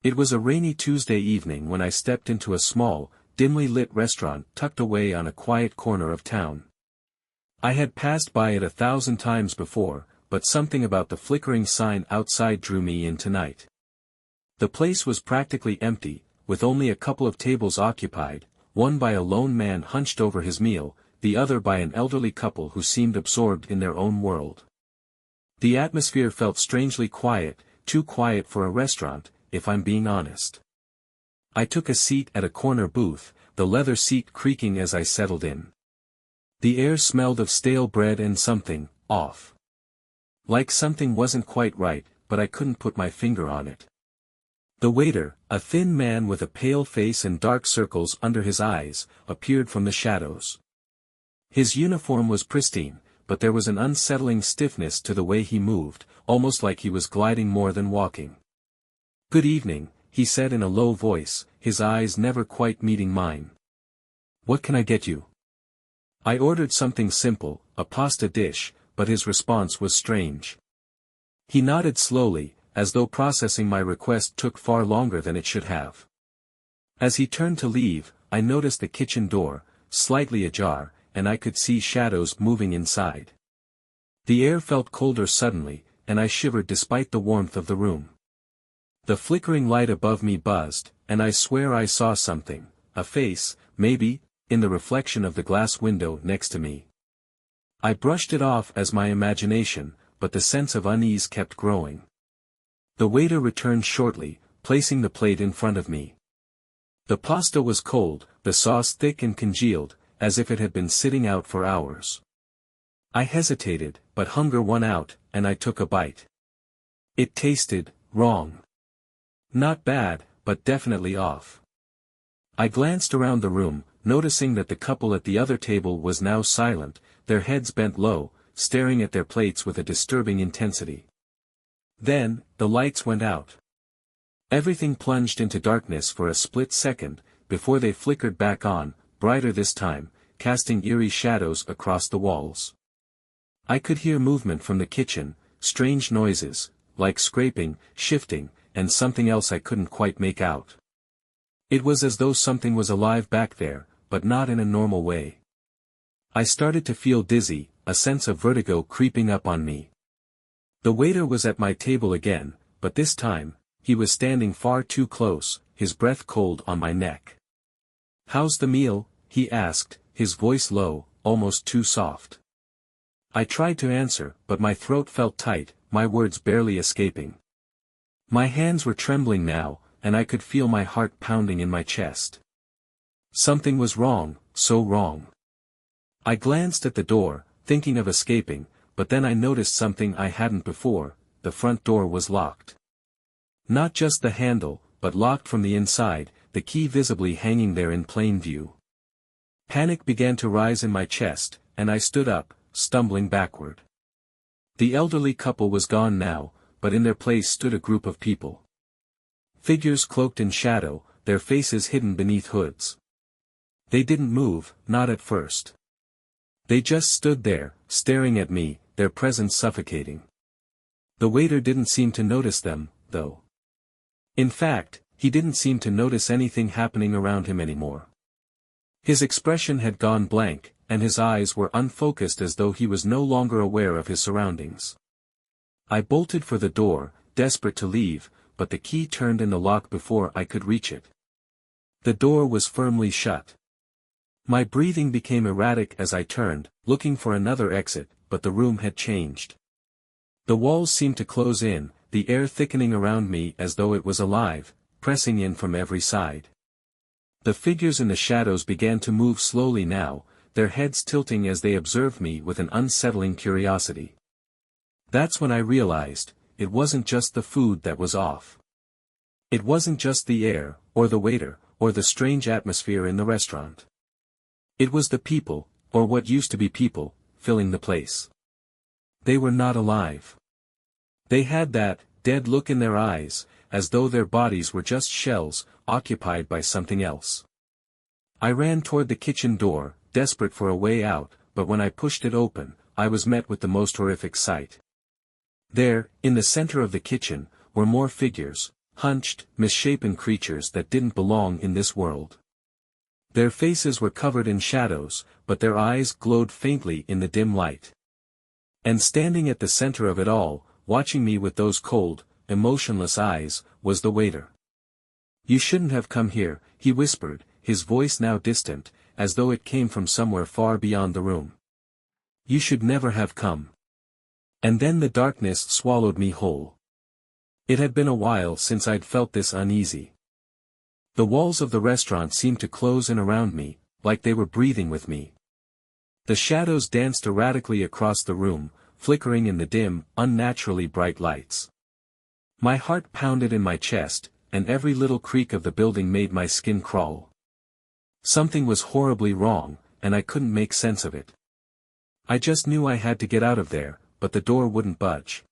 It was a rainy Tuesday evening when I stepped into a small, dimly lit restaurant tucked away on a quiet corner of town. I had passed by it 1,000 times before, but something about the flickering sign outside drew me in tonight. The place was practically empty, with only a couple of tables occupied, one by a lone man hunched over his meal, the other by an elderly couple who seemed absorbed in their own world. The atmosphere felt strangely quiet, too quiet for a restaurant, if I'm being honest. I took a seat at a corner booth, the leather seat creaking as I settled in. The air smelled of stale bread and something off. Like something wasn't quite right, but I couldn't put my finger on it. The waiter, a thin man with a pale face and dark circles under his eyes, appeared from the shadows. His uniform was pristine, but there was an unsettling stiffness to the way he moved, almost like he was gliding more than walking. "Good evening," he said in a low voice, his eyes never quite meeting mine. "What can I get you?" I ordered something simple, a pasta dish, but his response was strange. He nodded slowly, as though processing my request took far longer than it should have. As he turned to leave, I noticed the kitchen door, slightly ajar, and I could see shadows moving inside. The air felt colder suddenly, and I shivered despite the warmth of the room. The flickering light above me buzzed, and I swear I saw something, a face, maybe, in the reflection of the glass window next to me. I brushed it off as my imagination, but the sense of unease kept growing. The waiter returned shortly, placing the plate in front of me. The pasta was cold, the sauce thick and congealed, as if it had been sitting out for hours. I hesitated, but hunger won out, and I took a bite. It tasted wrong. Not bad, but definitely off. I glanced around the room, noticing that the couple at the other table was now silent, their heads bent low, staring at their plates with a disturbing intensity. Then, the lights went out. Everything plunged into darkness for a split second, before they flickered back on, brighter this time, casting eerie shadows across the walls. I could hear movement from the kitchen, strange noises, like scraping, shifting, and something else I couldn't quite make out. It was as though something was alive back there, but not in a normal way. I started to feel dizzy, a sense of vertigo creeping up on me. The waiter was at my table again, but this time, he was standing far too close, his breath cold on my neck. "How's the meal?" he asked, his voice low, almost too soft. I tried to answer, but my throat felt tight, my words barely escaping. My hands were trembling now, and I could feel my heart pounding in my chest. Something was wrong, so wrong. I glanced at the door, thinking of escaping, but then I noticed something I hadn't before: the front door was locked. Not just the handle, but locked from the inside, the key visibly hanging there in plain view. Panic began to rise in my chest, and I stood up, stumbling backward. The elderly couple was gone now, but in their place stood a group of people. Figures cloaked in shadow, their faces hidden beneath hoods. They didn't move, not at first. They just stood there, staring at me, their presence suffocating. The waiter didn't seem to notice them, though. In fact, he didn't seem to notice anything happening around him anymore. His expression had gone blank, and his eyes were unfocused as though he was no longer aware of his surroundings. I bolted for the door, desperate to leave, but the key turned in the lock before I could reach it. The door was firmly shut. My breathing became erratic as I turned, looking for another exit, but the room had changed. The walls seemed to close in, the air thickening around me as though it was alive, pressing in from every side. The figures in the shadows began to move slowly now, their heads tilting as they observed me with an unsettling curiosity. That's when I realized, it wasn't just the food that was off. It wasn't just the air, or the waiter, or the strange atmosphere in the restaurant. It was the people, or what used to be people, filling the place. They were not alive. They had that dead look in their eyes, as though their bodies were just shells, occupied by something else. I ran toward the kitchen door, desperate for a way out, but when I pushed it open, I was met with the most horrific sight. There, in the center of the kitchen, were more figures, hunched, misshapen creatures that didn't belong in this world. Their faces were covered in shadows, but their eyes glowed faintly in the dim light. And standing at the center of it all, watching me with those cold, emotionless eyes, was the waiter. "You shouldn't have come here," he whispered, his voice now distant, as though it came from somewhere far beyond the room. "You should never have come." And then the darkness swallowed me whole. It had been a while since I'd felt this uneasy. The walls of the restaurant seemed to close in around me, like they were breathing with me. The shadows danced erratically across the room, flickering in the dim, unnaturally bright lights. My heart pounded in my chest, and every little creak of the building made my skin crawl. Something was horribly wrong, and I couldn't make sense of it. I just knew I had to get out of there, but the door wouldn't budge.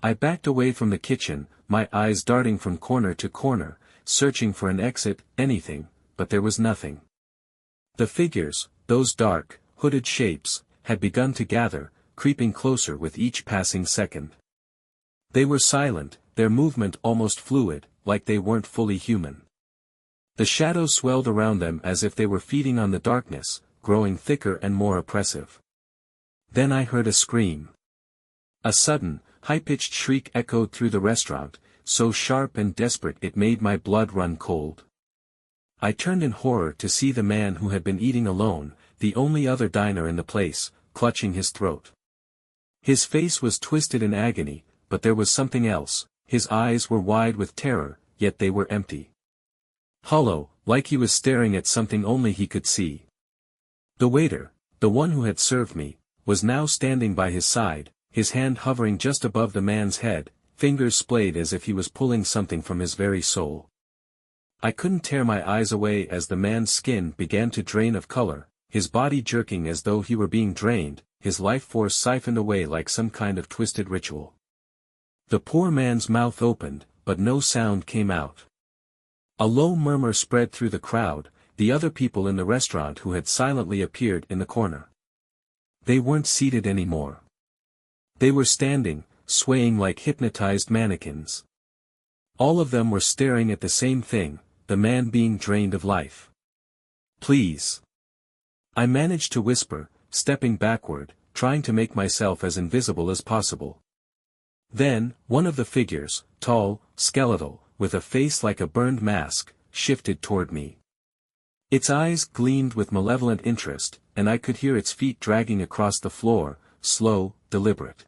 I backed away from the kitchen, my eyes darting from corner to corner, searching for an exit, anything, but there was nothing. The figures, those dark, hooded shapes, had begun to gather, creeping closer with each passing second. They were silent, their movement almost fluid, like they weren't fully human. The shadows swelled around them as if they were feeding on the darkness, growing thicker and more oppressive. Then I heard a scream. A sudden, high-pitched shriek echoed through the restaurant, so sharp and desperate it made my blood run cold. I turned in horror to see the man who had been eating alone, the only other diner in the place, clutching his throat. His face was twisted in agony, but there was something else. His eyes were wide with terror, yet they were empty. Hollow, like he was staring at something only he could see. The waiter, the one who had served me, was now standing by his side, his hand hovering just above the man's head, fingers splayed as if he was pulling something from his very soul. I couldn't tear my eyes away as the man's skin began to drain of color, his body jerking as though he were being drained, his life force siphoned away like some kind of twisted ritual. The poor man's mouth opened, but no sound came out. A low murmur spread through the crowd, the other people in the restaurant who had silently appeared in the corner. They weren't seated anymore. They were standing, swaying like hypnotized mannequins. All of them were staring at the same thing, the man being drained of life. "Please." I managed to whisper, stepping backward, trying to make myself as invisible as possible. Then, one of the figures, tall, skeletal, with a face like a burned mask, shifted toward me. Its eyes gleamed with malevolent interest, and I could hear its feet dragging across the floor, slow, deliberate.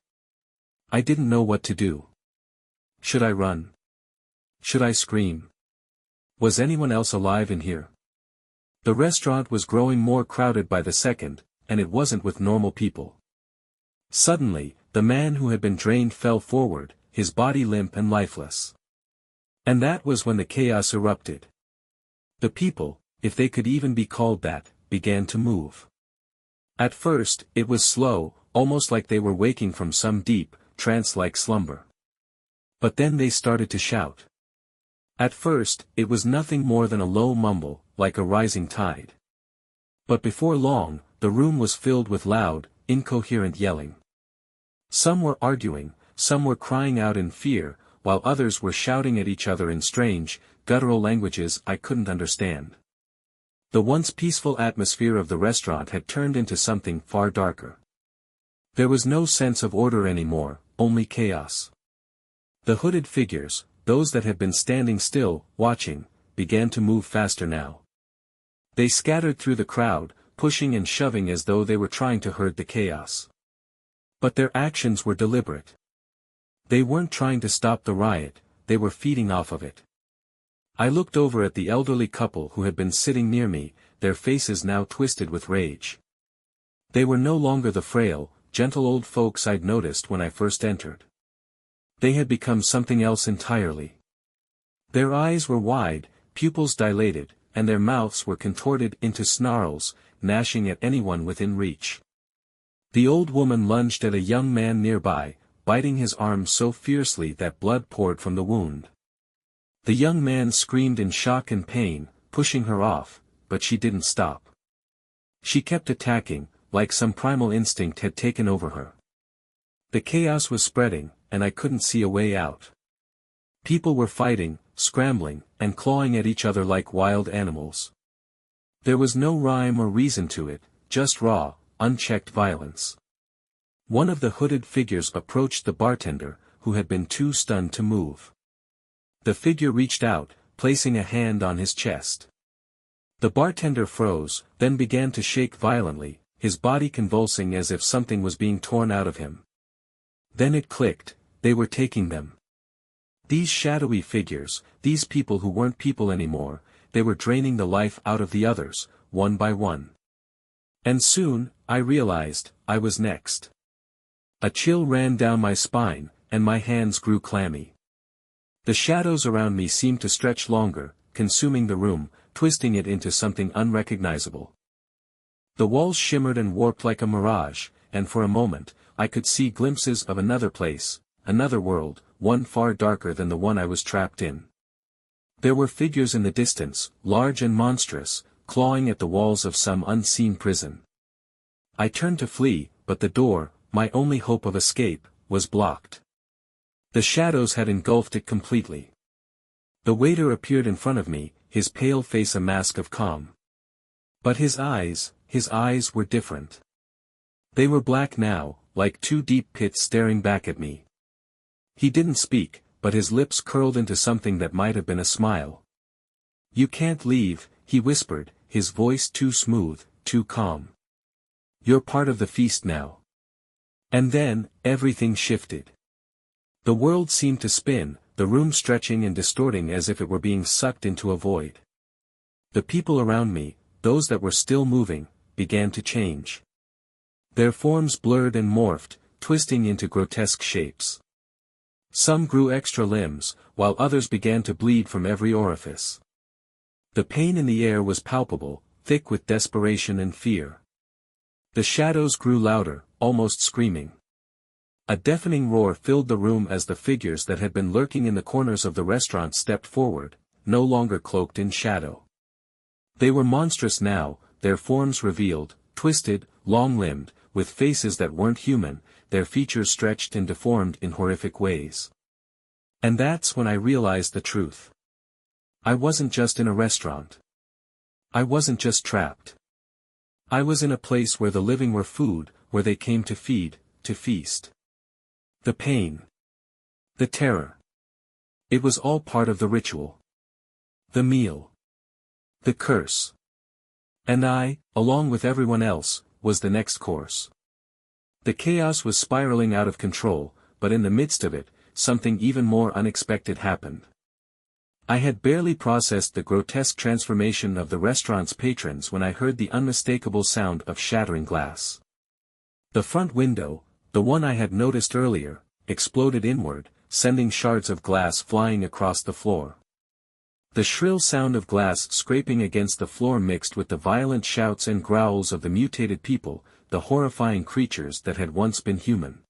I didn't know what to do. Should I run? Should I scream? Was anyone else alive in here? The restaurant was growing more crowded by the second, and it wasn't with normal people. Suddenly, the man who had been drained fell forward, his body limp and lifeless. And that was when the chaos erupted. The people, if they could even be called that, began to move. At first, it was slow, almost like they were waking from some deep, trance-like slumber. But then they started to shout. At first, it was nothing more than a low mumble, like a rising tide. But before long, the room was filled with loud, incoherent yelling. Some were arguing, some were crying out in fear, while others were shouting at each other in strange, guttural languages I couldn't understand. The once peaceful atmosphere of the restaurant had turned into something far darker. There was no sense of order anymore, only chaos. The hooded figures, those that had been standing still, watching, began to move faster now. They scattered through the crowd, pushing and shoving as though they were trying to herd the chaos. But their actions were deliberate. They weren't trying to stop the riot, they were feeding off of it. I looked over at the elderly couple who had been sitting near me, their faces now twisted with rage. They were no longer the frail, gentle old folks I'd noticed when I first entered. They had become something else entirely. Their eyes were wide, pupils dilated, and their mouths were contorted into snarls, gnashing at anyone within reach. The old woman lunged at a young man nearby, biting his arm so fiercely that blood poured from the wound. The young man screamed in shock and pain, pushing her off, but she didn't stop. She kept attacking, like some primal instinct had taken over her. The chaos was spreading, and I couldn't see a way out. People were fighting, scrambling, and clawing at each other like wild animals. There was no rhyme or reason to it, just raw, unchecked violence. One of the hooded figures approached the bartender, who had been too stunned to move. The figure reached out, placing a hand on his chest. The bartender froze, then began to shake violently, his body convulsing as if something was being torn out of him. Then it clicked, they were taking them. These shadowy figures, these people who weren't people anymore, they were draining the life out of the others, one by one. And soon, I realized, I was next. A chill ran down my spine, and my hands grew clammy. The shadows around me seemed to stretch longer, consuming the room, twisting it into something unrecognizable. The walls shimmered and warped like a mirage, and for a moment, I could see glimpses of another place, another world, one far darker than the one I was trapped in. There were figures in the distance, large and monstrous, clawing at the walls of some unseen prison. I turned to flee, but the door, my only hope of escape, was blocked. The shadows had engulfed it completely. The waiter appeared in front of me, his pale face a mask of calm. But his eyes were different. They were black now, like two deep pits staring back at me. He didn't speak, but his lips curled into something that might have been a smile. "You can't leave," he whispered, his voice too smooth, too calm. "You're part of the feast now." And then, everything shifted. The world seemed to spin, the room stretching and distorting as if it were being sucked into a void. The people around me, those that were still moving, began to change. Their forms blurred and morphed, twisting into grotesque shapes. Some grew extra limbs, while others began to bleed from every orifice. The pain in the air was palpable, thick with desperation and fear. The shadows grew louder, almost screaming. A deafening roar filled the room as the figures that had been lurking in the corners of the restaurant stepped forward, no longer cloaked in shadow. They were monstrous now, their forms revealed, twisted, long-limbed, with faces that weren't human, their features stretched and deformed in horrific ways. And that's when I realized the truth. I wasn't just in a restaurant. I wasn't just trapped. I was in a place where the living were food, where they came to feed, to feast. The pain. The terror. It was all part of the ritual. The meal. The curse. And I, along with everyone else, was the next course. The chaos was spiraling out of control, but in the midst of it, something even more unexpected happened. I had barely processed the grotesque transformation of the restaurant's patrons when I heard the unmistakable sound of shattering glass. The front window, the one I had noticed earlier, exploded inward, sending shards of glass flying across the floor. The shrill sound of glass scraping against the floor mixed with the violent shouts and growls of the mutated people, the horrifying creatures that had once been human.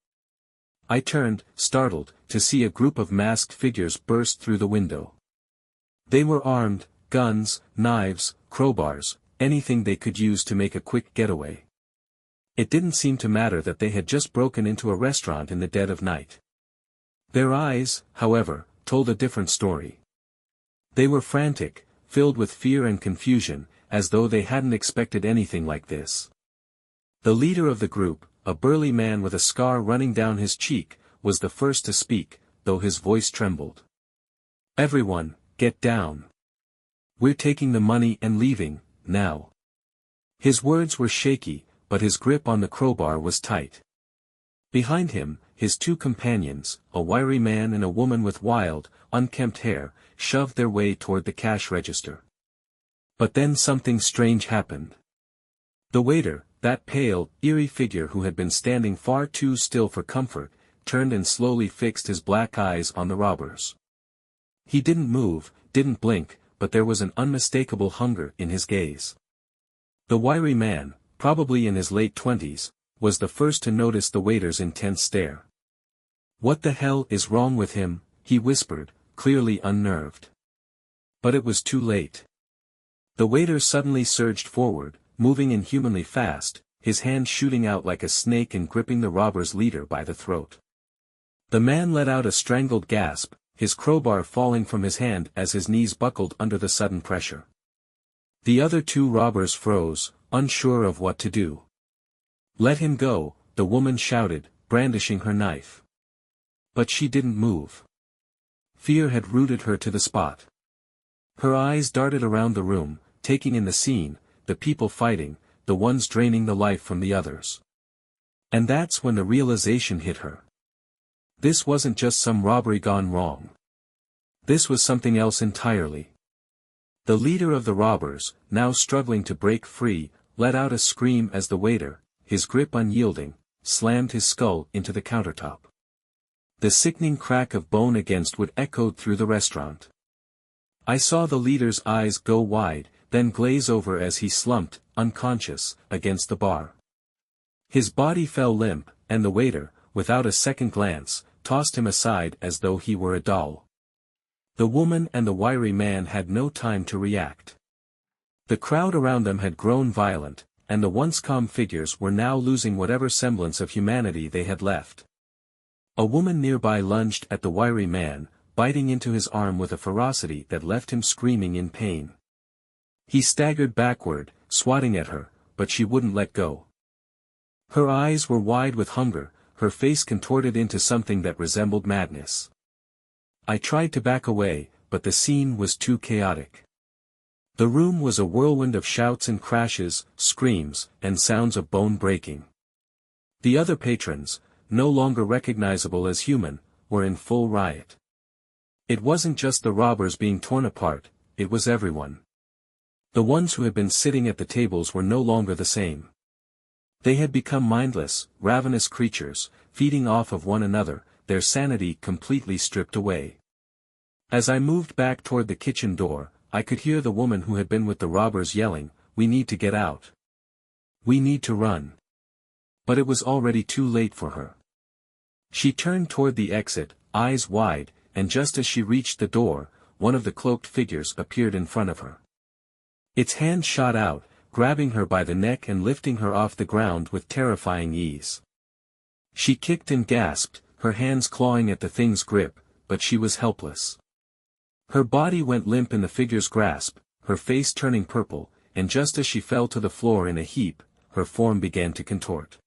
I turned, startled, to see a group of masked figures burst through the window. They were armed, guns, knives, crowbars, anything they could use to make a quick getaway. It didn't seem to matter that they had just broken into a restaurant in the dead of night. Their eyes, however, told a different story. They were frantic, filled with fear and confusion, as though they hadn't expected anything like this. The leader of the group, a burly man with a scar running down his cheek, was the first to speak, though his voice trembled. "Everyone, get down. We're taking the money and leaving, now." His words were shaky, but his grip on the crowbar was tight. Behind him, his two companions, a wiry man and a woman with wild, unkempt hair, shoved their way toward the cash register. But then something strange happened. The waiter, that pale, eerie figure who had been standing far too still for comfort, turned and slowly fixed his black eyes on the robbers. He didn't move, didn't blink, but there was an unmistakable hunger in his gaze. The wiry man, probably in his late 20s, was the first to notice the waiter's intense stare. "What the hell is wrong with him?" he whispered, clearly unnerved. But it was too late. The waiter suddenly surged forward, moving inhumanly fast, his hand shooting out like a snake and gripping the robber's leader by the throat. The man let out a strangled gasp, his crowbar falling from his hand as his knees buckled under the sudden pressure. The other two robbers froze, unsure of what to do. "Let him go," the woman shouted, brandishing her knife. But she didn't move. Fear had rooted her to the spot. Her eyes darted around the room, taking in the scene, the people fighting, the ones draining the life from the others. And that's when the realization hit her. This wasn't just some robbery gone wrong. This was something else entirely. The leader of the robbers, now struggling to break free, let out a scream as the waiter, his grip unyielding, slammed his skull into the countertop. The sickening crack of bone against wood echoed through the restaurant. I saw the leader's eyes go wide, then glaze over as he slumped, unconscious, against the bar. His body fell limp, and the waiter, without a second glance, tossed him aside as though he were a doll. The woman and the wiry man had no time to react. The crowd around them had grown violent, and the once calm figures were now losing whatever semblance of humanity they had left. A woman nearby lunged at the wiry man, biting into his arm with a ferocity that left him screaming in pain. He staggered backward, swatting at her, but she wouldn't let go. Her eyes were wide with hunger, her face contorted into something that resembled madness. I tried to back away, but the scene was too chaotic. The room was a whirlwind of shouts and crashes, screams, and sounds of bone breaking. The other patrons, no longer recognizable as human, were in full riot. It wasn't just the robbers being torn apart, it was everyone. The ones who had been sitting at the tables were no longer the same. They had become mindless, ravenous creatures, feeding off of one another, their sanity completely stripped away. As I moved back toward the kitchen door, I could hear the woman who had been with the robbers yelling, "We need to get out. We need to run." But it was already too late for her. She turned toward the exit, eyes wide, and just as she reached the door, one of the cloaked figures appeared in front of her. Its hand shot out, grabbing her by the neck and lifting her off the ground with terrifying ease. She kicked and gasped, her hands clawing at the thing's grip, but she was helpless. Her body went limp in the figure's grasp, her face turning purple, and just as she fell to the floor in a heap, her form began to contort.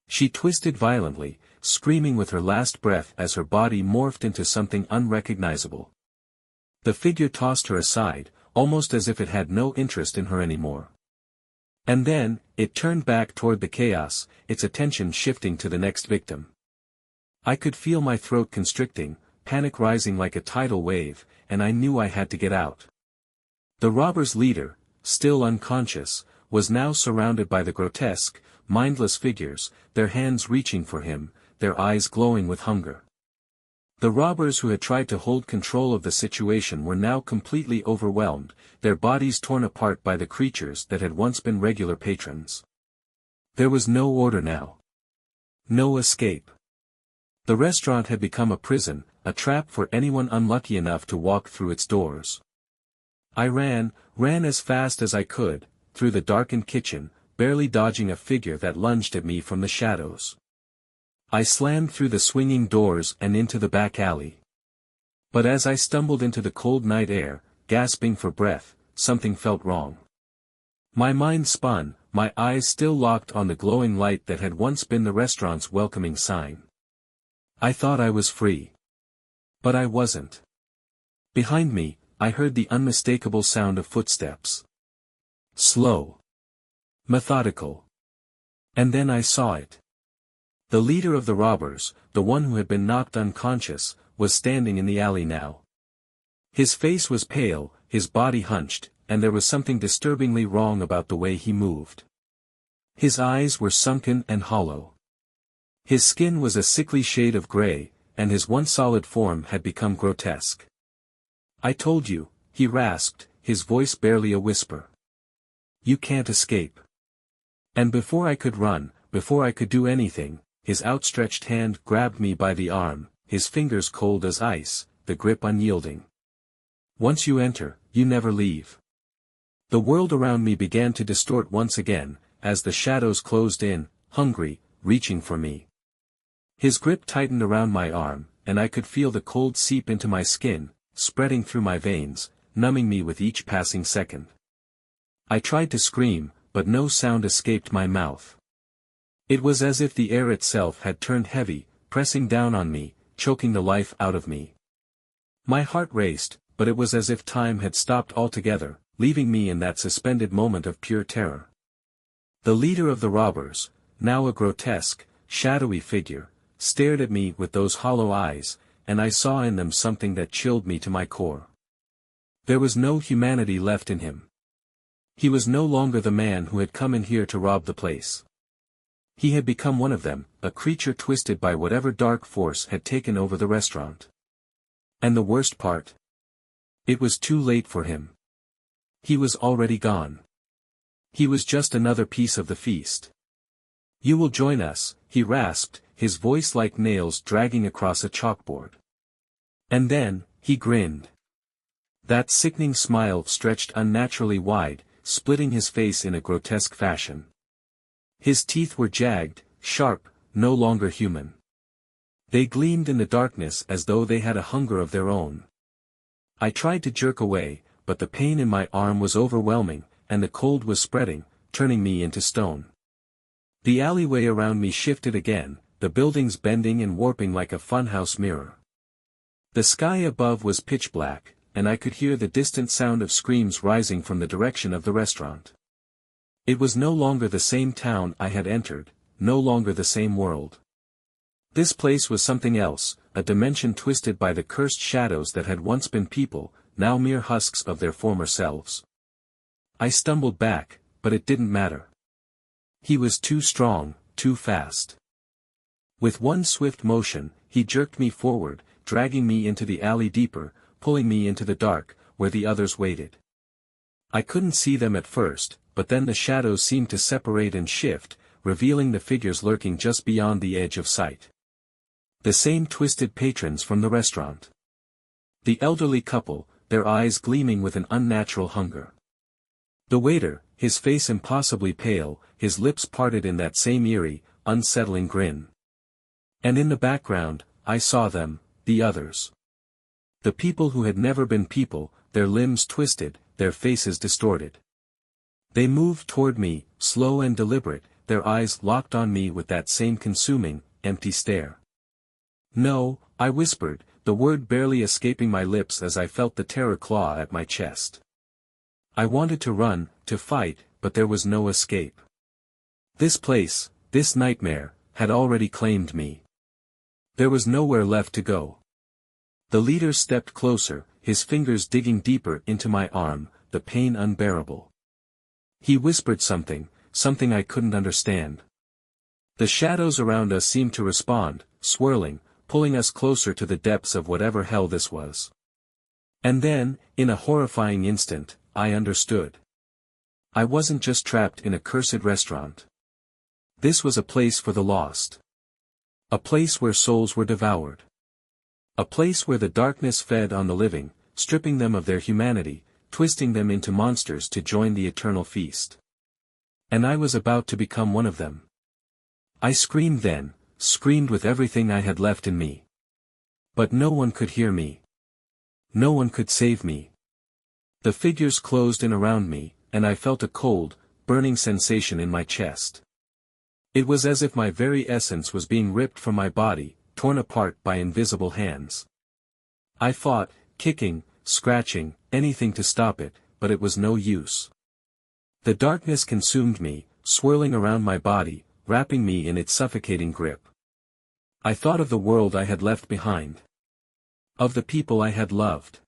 She twisted violently, screaming with her last breath as her body morphed into something unrecognizable. The figure tossed her aside, almost as if it had no interest in her anymore. And then, it turned back toward the chaos, its attention shifting to the next victim. I could feel my throat constricting, panic rising like a tidal wave, and I knew I had to get out. The robber's leader, still unconscious, was now surrounded by the grotesque, mindless figures, their hands reaching for him, their eyes glowing with hunger. The robbers who had tried to hold control of the situation were now completely overwhelmed, their bodies torn apart by the creatures that had once been regular patrons. There was no order now. No escape. The restaurant had become a prison, a trap for anyone unlucky enough to walk through its doors. I ran as fast as I could, through the darkened kitchen, barely dodging a figure that lunged at me from the shadows. I slammed through the swinging doors and into the back alley. But as I stumbled into the cold night air, gasping for breath, something felt wrong. My mind spun, my eyes still locked on the glowing light that had once been the restaurant's welcoming sign. I thought I was free. But I wasn't. Behind me, I heard the unmistakable sound of footsteps. Slow. Methodical. And then I saw it. The leader of the robbers, the one who had been knocked unconscious, was standing in the alley now. His face was pale, his body hunched, and there was something disturbingly wrong about the way he moved. His eyes were sunken and hollow. His skin was a sickly shade of gray, and his once solid form had become grotesque. "I told you," he rasped, his voice barely a whisper. "You can't escape." And before I could run, before I could do anything, his outstretched hand grabbed me by the arm, his fingers cold as ice, the grip unyielding. "Once you enter, you never leave." The world around me began to distort once again, as the shadows closed in, hungry, reaching for me. His grip tightened around my arm, and I could feel the cold seep into my skin, spreading through my veins, numbing me with each passing second. I tried to scream, but no sound escaped my mouth. It was as if the air itself had turned heavy, pressing down on me, choking the life out of me. My heart raced, but it was as if time had stopped altogether, leaving me in that suspended moment of pure terror. The leader of the robbers, now a grotesque, shadowy figure, stared at me with those hollow eyes, and I saw in them something that chilled me to my core. There was no humanity left in him. He was no longer the man who had come in here to rob the place. He had become one of them, a creature twisted by whatever dark force had taken over the restaurant. And the worst part? It was too late for him. He was already gone. He was just another piece of the feast. "You will join us," he rasped, his voice like nails dragging across a chalkboard. And then, he grinned. That sickening smile stretched unnaturally wide, splitting his face in a grotesque fashion. His teeth were jagged, sharp, no longer human. They gleamed in the darkness as though they had a hunger of their own. I tried to jerk away, but the pain in my arm was overwhelming, and the cold was spreading, turning me into stone. The alleyway around me shifted again, the buildings bending and warping like a funhouse mirror. The sky above was pitch black, and I could hear the distant sound of screams rising from the direction of the restaurant. It was no longer the same town I had entered, no longer the same world. This place was something else, a dimension twisted by the cursed shadows that had once been people, now mere husks of their former selves. I stumbled back, but it didn't matter. He was too strong, too fast. With one swift motion, he jerked me forward, dragging me into the alley deeper, pulling me into the dark, where the others waited. I couldn't see them at first, but then the shadows seemed to separate and shift, revealing the figures lurking just beyond the edge of sight. The same twisted patrons from the restaurant. The elderly couple, their eyes gleaming with an unnatural hunger. The waiter, his face impossibly pale, his lips parted in that same eerie, unsettling grin. And in the background, I saw them, the others. The people who had never been people, their limbs twisted, their faces distorted. They moved toward me, slow and deliberate, their eyes locked on me with that same consuming, empty stare. "No," I whispered, the word barely escaping my lips as I felt the terror claw at my chest. I wanted to run, to fight, but there was no escape. This place, this nightmare, had already claimed me. There was nowhere left to go. The leader stepped closer, his fingers digging deeper into my arm, the pain unbearable. He whispered something, something I couldn't understand. The shadows around us seemed to respond, swirling, pulling us closer to the depths of whatever hell this was. And then, in a horrifying instant, I understood. I wasn't just trapped in a cursed restaurant. This was a place for the lost. A place where souls were devoured. A place where the darkness fed on the living, stripping them of their humanity, twisting them into monsters to join the eternal feast. And I was about to become one of them. I screamed then, screamed with everything I had left in me. But no one could hear me. No one could save me. The figures closed in around me, and I felt a cold, burning sensation in my chest. It was as if my very essence was being ripped from my body, torn apart by invisible hands. I fought, kicking, scratching, anything to stop it, but it was no use. The darkness consumed me, swirling around my body, wrapping me in its suffocating grip. I thought of the world I had left behind. Of the people I had loved.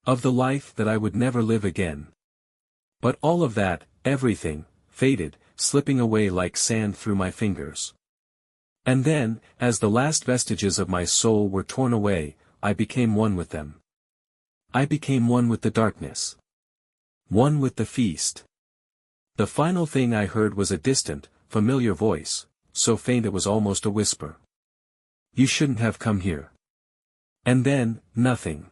Of the life that I would never live again. But all of that, everything, faded, slipping away like sand through my fingers. And then, as the last vestiges of my soul were torn away, I became one with them. I became one with the darkness. One with the feast. The final thing I heard was a distant, familiar voice, so faint it was almost a whisper. "You shouldn't have come here." And then, nothing.